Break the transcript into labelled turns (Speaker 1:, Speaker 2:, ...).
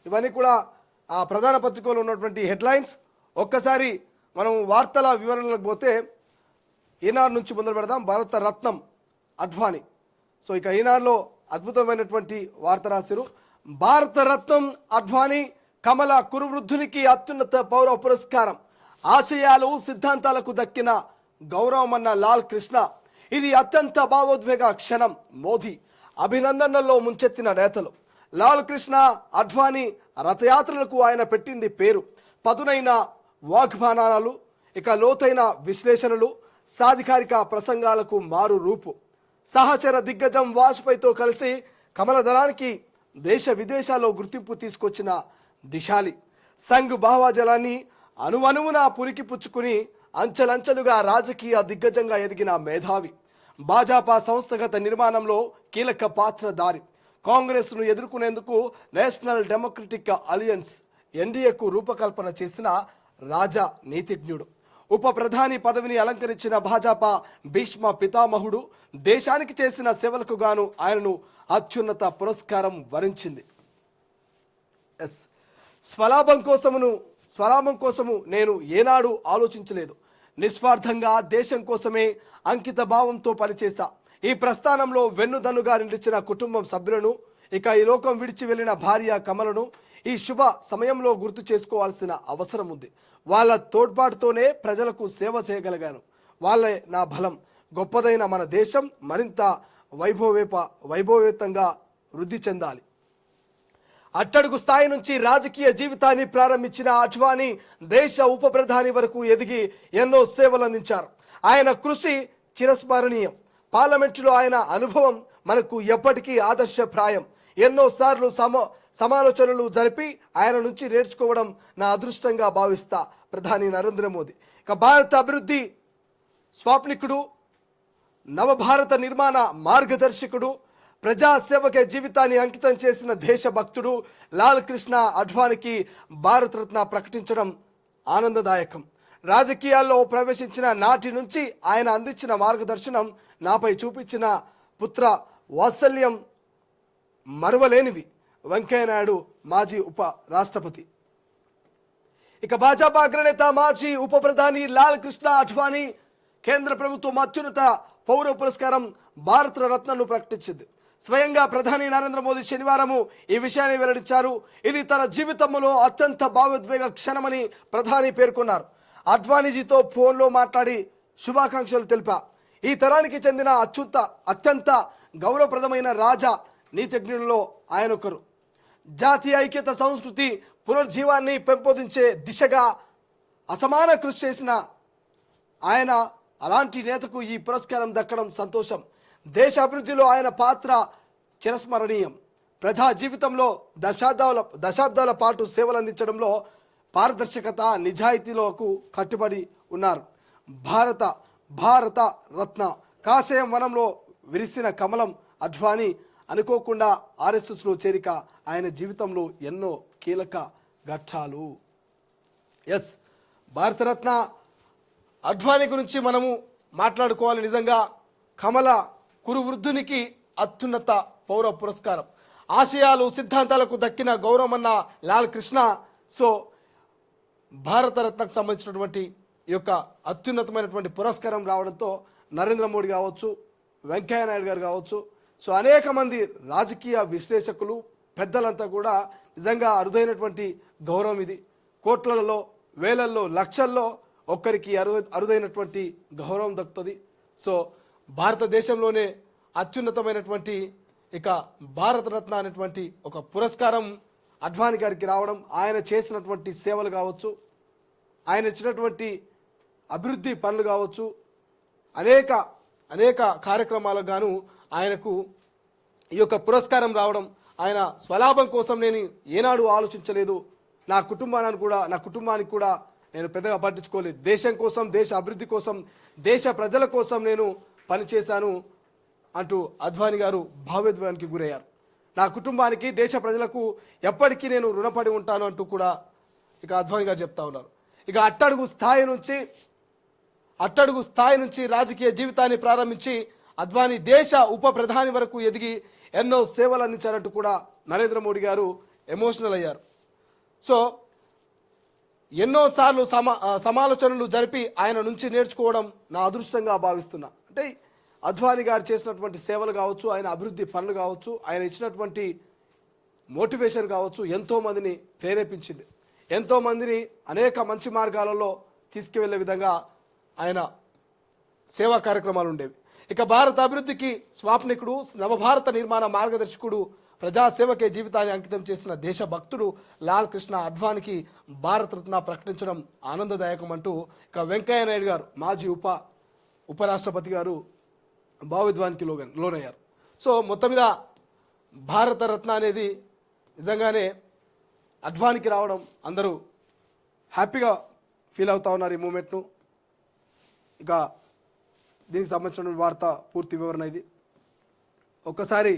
Speaker 1: ఇవన్నీ కూడా ఆ ప్రధాన పత్రికలో ఉన్నటువంటి హెడ్లైన్స్. ఒక్కసారి మనం వార్తల వివరణలకు పోతే ఈనాడు నుంచి మొదలు పెడదాం. భారత రత్నం అడ్వాణి. సో ఇక ఈనాడులో అద్భుతమైనటువంటి వార్త రాశారు. భారత రత్నం అడ్వాణి కమల కురువృద్ధునికి అత్యున్నత పౌర పురస్కారం, ఆశయాలు సిద్ధాంతాలకు దక్కిన గౌరవమన్న లాల్ కృష్ణ. ఇది అత్యంత భావోద్వేగ క్షణం. మోదీ అభినందనల్లో ముంచెత్తిన నేతలు. లాల్ కృష్ణ అడ్వాణి రథయాత్రలకు ఆయన పెట్టింది పేరు. పదునైన వాగ్బానాలు, ఇక లోతైన విశ్లేషణలు, సాధికారిక ప్రసంగాలకు మారు రూపు. సహచర దిగ్గజం వాజ్పేయితో కలిసి కమల దళానికి దేశ విదేశాల్లో గుర్తింపు తీసుకొచ్చిన దిశాలి. సంఘ్ భావాజలాన్ని అణువణువున పురికి పుచ్చుకుని అంచెలంచెలుగా రాజకీయ దిగ్గజంగా ఎదిగిన మేధావి. భాజపా సంస్థగత నిర్మాణంలో కీలక పాత్రధారి. కాంగ్రెస్ను ఎదుర్కొనేందుకు నేషనల్ డెమోక్రటిక్ అలయన్స్ ఎన్డీఏకు రూపకల్పన చేసిన రాజా నీతిజ్ఞుడు. ఉప ప్రధాని పదవిని అలంకరించిన భాజపా భీష్మ పితామహుడు. దేశానికి చేసిన సేవలకు గాను ఆయనను అత్యున్నత పురస్కారం వరించింది. స్వలాభం కోసము నేను ఏనాడు ఆలోచించలేదు. నిస్వార్థంగా దేశం కోసమే అంకిత భావంతో పనిచేశా. ఈ ప్రస్థానంలో వెన్నుదన్నుగా నిలిచిన కుటుంబం సభ్యులను, ఇక ఈ లోకం విడిచి వెళ్లిన భార్య కమలను ఈ శుభ సమయంలో గుర్తు చేసుకోవాల్సిన అవసరం ఉంది. వాళ్ళ తోడ్పాటుతోనే ప్రజలకు సేవ చేయగలిగాను. వాళ్ళే నా బలం. గొప్పదైన మన దేశం మరింత వైభవేతంగా వృద్ధి చెందాలి. అట్టడుగు స్థాయి నుంచి రాజకీయ జీవితాన్ని ప్రారంభించిన అడ్వాణి దేశ ఉప ప్రధాని వరకు ఎదిగి ఎన్నో సేవలు అందించారు. ఆయన కృషి చిరస్మరణీయం. పార్లమెంటులో ఆయన అనుభవం మనకు ఎప్పటికీ ఆదర్శప్రాయం. ఎన్నోసార్లు సమాలోచనలు జరిపి ఆయన నుంచి నేర్చుకోవడం నా అదృష్టంగా భావిస్తా. ప్రధాని నరేంద్ర మోదీ. ఇక భారత అభివృద్ధి స్వాప్నికుడు, నవభారత నిర్మాణ మార్గదర్శకుడు, ప్రజాసేవకే జీవితాన్ని అంకితం చేసిన దేశభక్తుడు లాల్ కృష్ణ అడ్వాణికి భారతరత్న ప్రకటించడం ఆనందదాయకం. రాజకీయాల్లో ప్రవేశించిన నాటి నుంచి ఆయన అందించిన మార్గదర్శనం, నాపై చూపించిన పుత్ర వాత్సల్యం మరువలేనివి. వెంకయ్యనాయుడు మాజీ ఉప రాష్ట్రపతి. ఇక భాజపా అగ్రనేత మాజీ ఉప ప్రధాని లాల్ కృష్ణ అడ్వాణి కేంద్ర ప్రభుత్వం అత్యున్నత పౌర పురస్కారం భారత రత్నను ప్రకటించింది. స్వయంగా ప్రధాని నరేంద్ర మోదీ శనివారము ఈ విషయాన్ని వెల్లడించారు. ఇది తన జీవితంలో అత్యంత భావోద్వేగ క్షణమని ప్రధాని పేర్కొన్నారు. అడ్వాణీజీతో ఫోన్లో మాట్లాడి శుభాకాంక్షలు తెలిపా. ఈ తరానికి చెందిన అత్యంత గౌరవప్రదమైన రాజా నీతిజ్ఞులలో ఆయన ఒకరు. జాతీయ ఐక్యత, సంస్కృతి పునర్జీవాన్ని పెంపొందించే దిశగా అసమాన కృషి చేసిన ఆయన అలాంటి నేతకు ఈ పురస్కారం దక్కడం సంతోషం. దేశ అభివృద్ధిలో ఆయన పాత్ర చిరస్మరణీయం. ప్రజా జీవితంలో దశాబ్దాల పాటు సేవలు అందించడంలో పారదర్శకత, నిజాయితీలకు కట్టుబడి ఉన్నారు. భారత రత్న కాషాయం వనంలో విరిసిన కమలం అడ్వాణి అనుకోకుండా ఆర్ఎస్ఎస్లో చేరిక ఆయన జీవితంలో ఎన్నో కీలక ఘట్టాలు. భారతరత్న అడ్వాణి గురించి మనము మాట్లాడుకోవాలి. నిజంగా కమల కురువృద్ధునికి అత్యున్నత పౌర పురస్కారం, ఆశయాలు సిద్ధాంతాలకు దక్కిన గౌరవమన్న లాల్ కృష్ణ. సో భారతరత్నకు సంబంధించినటువంటి ఈ యొక్క అత్యున్నతమైనటువంటి పురస్కారం రావడంతో నరేంద్ర మోడీ కావచ్చు, వెంకయ్యనాయుడు గారు కావచ్చు, సో అనేక మంది రాజకీయ విశ్లేషకులు, పెద్దలంతా కూడా నిజంగా అరుదైనటువంటి గౌరవం ఇది. కోట్లలో, వేలల్లో, లక్షల్లో ఒక్కరికి అరుదైనటువంటి గౌరవం దక్కుతుంది. సో భారతదేశంలోనే అత్యున్నతమైనటువంటి ఇక భారతరత్న అనేటువంటి ఒక పురస్కారం అడ్వాణి గారికి రావడం, ఆయన చేసినటువంటి సేవలు కావచ్చు, ఆయన ఇచ్చినటువంటి అభివృద్ధి పనులు కావచ్చు, అనేక కార్యక్రమాలకు గాను ఆయనకు ఈ యొక్క పురస్కారం రావడం, ఆయన స్వలాభం కోసం నేను ఏనాడు ఆలోచించలేదు. నా కుటుంబానికి కూడా నేను పెద్దగా పట్టించుకోలేదు. దేశం కోసం, దేశ అభివృద్ధి కోసం, దేశ ప్రజల కోసం నేను పనిచేశాను అంటూ అద్వానీ గారు భావోద్వేగానికి గురయ్యారు. నా కుటుంబానికి, దేశ ప్రజలకు ఎప్పటికీ నేను రుణపడి ఉంటాను అంటూ కూడా ఇక అద్వానీ గారు చెప్తా ఉన్నారు. ఇక అట్టడుగు స్థాయి నుంచి రాజకీయ జీవితాన్ని ప్రారంభించి అద్వానీ దేశ ఉప ప్రధాని వరకు ఎదిగి ఎన్నో సేవలు అందించారంటూ కూడా నరేంద్ర మోడీ గారు ఎమోషనల్ అయ్యారు. సో ఎన్నోసార్లు సమాలోచనలు జరిపి ఆయన నుంచి నేర్చుకోవడం నా అదృష్టంగా భావిస్తున్నా. అంటే అద్వానీ గారు చేసినటువంటి సేవలు కావచ్చు, ఆయన అభివృద్ధి పనులు కావచ్చు, ఆయన ఇచ్చినటువంటి మోటివేషన్ కావచ్చు, ఎంతోమందిని ప్రేరేపించింది, ఎంతోమందిని అనేక మంచి మార్గాలలో తీసుకువెళ్ళే విధంగా ఆయన సేవా కార్యక్రమాలు ఉండేవి. ఇక భారత అభివృద్ధికి స్వాప్నికుడు, నవభారత నిర్మాణ మార్గదర్శకుడు, ప్రజాసేవకే జీవితాన్ని అంకితం చేసిన దేశభక్తుడు లాల్ కృష్ణ అద్వానికి భారతరత్న ప్రకటించడం ఆనందదాయకం అంటూ ఇక వెంకయ్య నాయుడు గారు, మాజీ ఉపరాష్ట్రపతి గారు భావోద్వానికి లోనయ్యారు. సో మొత్తం మీద భారతరత్న అనేది నిజంగానే అద్వానికి రావడం అందరూ హ్యాపీగా ఫీల్ అవుతా ఉన్నారు ఈ మూమెంట్ను. ఇక దీనికి సంబంధించిన వార్త పూర్తి వివరణ ఇది ఒక్కసారి